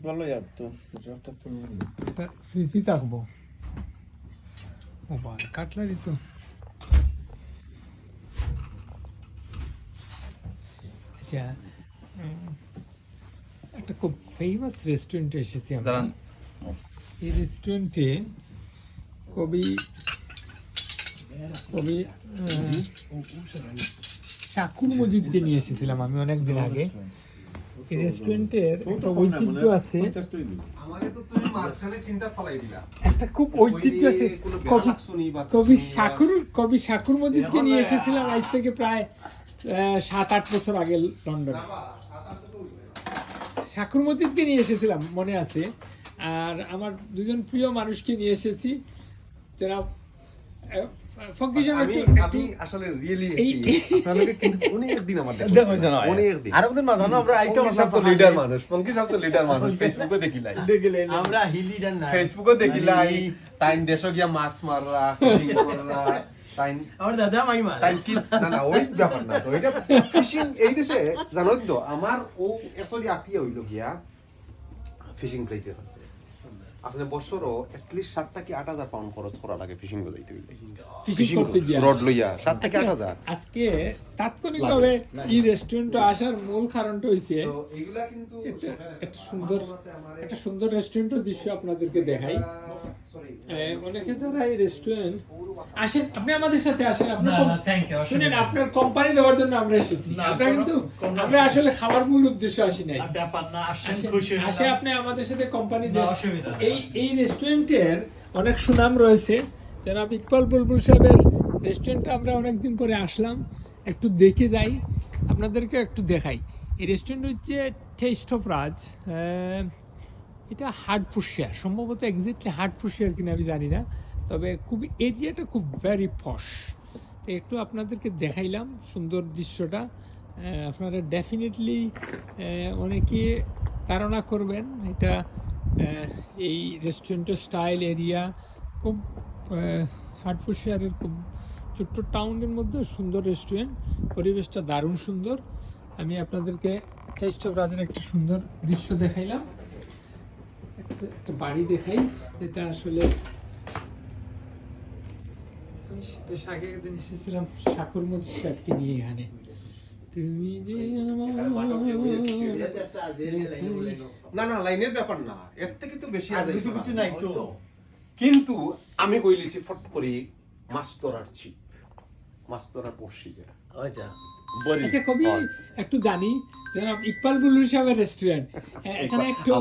ভালো यार তো এটা তো এটা স্মৃতি থাকবো। ও বাবা কাটলারি তো আচ্ছা একটা খুব ফেমাস রেস্টুরেন্টে এসেছি আমরা। এই রেস্টুরেন্টে কবি শাকুর মজিদকে নিয়ে এসেছিলাম আমি অনেকদিন আগে। এই রেস্টুরেন্টের একটা ঐতিহ্য আছে, একটা খুব ঐতিহ্য আছে। কবি শাকুর মজিদকে নিয়ে এসেছিলাম আজ থেকে প্রায় 7-8 বছর আগে লন্ডন। শাকুর মজিদকে নিয়ে এসেছিলাম মনে আছে। আর আমার দুজন প্রিয় মানুষকে নিয়ে এসেছি যারা আমার ও এত আত্মীয় হইল গিয়া ফিশিং প্লেসেস আছে আপনার বছরও এটলিস্ট 7 থেকে 8,000 পাউন্ড খরচ করা লাগে ফিশিং এ যাইতে হইলে ফিশিং করতে গিয়া রড লইয়া 7 থেকে 8,000। আজকে তাৎক্ষণিকভাবে এই রেস্টুরেন্টে আসার মূল কারণটা হইছে তো এগুলা কিন্তু একটা সুন্দর রেস্টুরেন্টের দৃশ্য আপনাদেরকে দেখাই। অনেকে যারা এই রেস্টুরেন্ট আসেন, আপনি আমাদের সাথে আসেন। শুনেন, আপনার কোম্পানি দেওয়ার জন্য আমরা এসেছি। আমরা কিন্তু আমরা আসলে খাবার মূল উদ্দেশ্য আসি নাই। আসে আপনি আমাদের সাথে কোম্পানি দেন। এই রেস্টুরেন্টের অনেক সুনাম রয়েছে। জনাব ইকবাল বুলবুল সাহেবের রেস্টুরেন্টে আমরা অনেকদিন পরে আসলাম, একটু দেখে যাই, আপনাদেরকে একটু দেখাই। এই রেস্টুরেন্ট হচ্ছে টেস্ট অফ রাজ। এটা হার্টফোর্ডশায়ার, সম্ভবত এক্স্যাক্টলি হার্টফোর্ডশায়ার কিনা আমি জানি না, তবে খুব এরিয়াটা খুব ভেরি পশ। তো একটু আপনাদেরকে দেখাইলাম সুন্দর দৃশ্যটা। আপনারা ডেফিনেটলি অনেকে ধারণা করবেন এটা এই রেস্টুরেন্টের স্টাইল এরিয়া খুব হার্টফোর্ডশায়ারের খুব ছোট্ট টাউনের মধ্যে সুন্দর রেস্টুরেন্ট, পরিবেশটা দারুণ সুন্দর। আমি আপনাদেরকে টেস্ট অফ রাজের একটা সুন্দর দৃশ্য দেখাইলাম। একটা বাড়ি দেখাই যেটা আসলে বেশ আগে একদিন এসেছিলাম শাকুর মজিদ সাহেবকে নিয়ে এখানে। তুমি যে না না লাইনের ব্যাপার না, এর থেকে তো বেশি আর কিছু নাই তো। কিন্তু আমি কইলিছি ফট করে মাছ ধরার ছিপ, মাছ ধরার বড়শি যেটা। আচ্ছা কবি একটু জানি জনাব ইকবাল বুলবুল সাহেবের রেস্টুরেন্ট এখানে একটু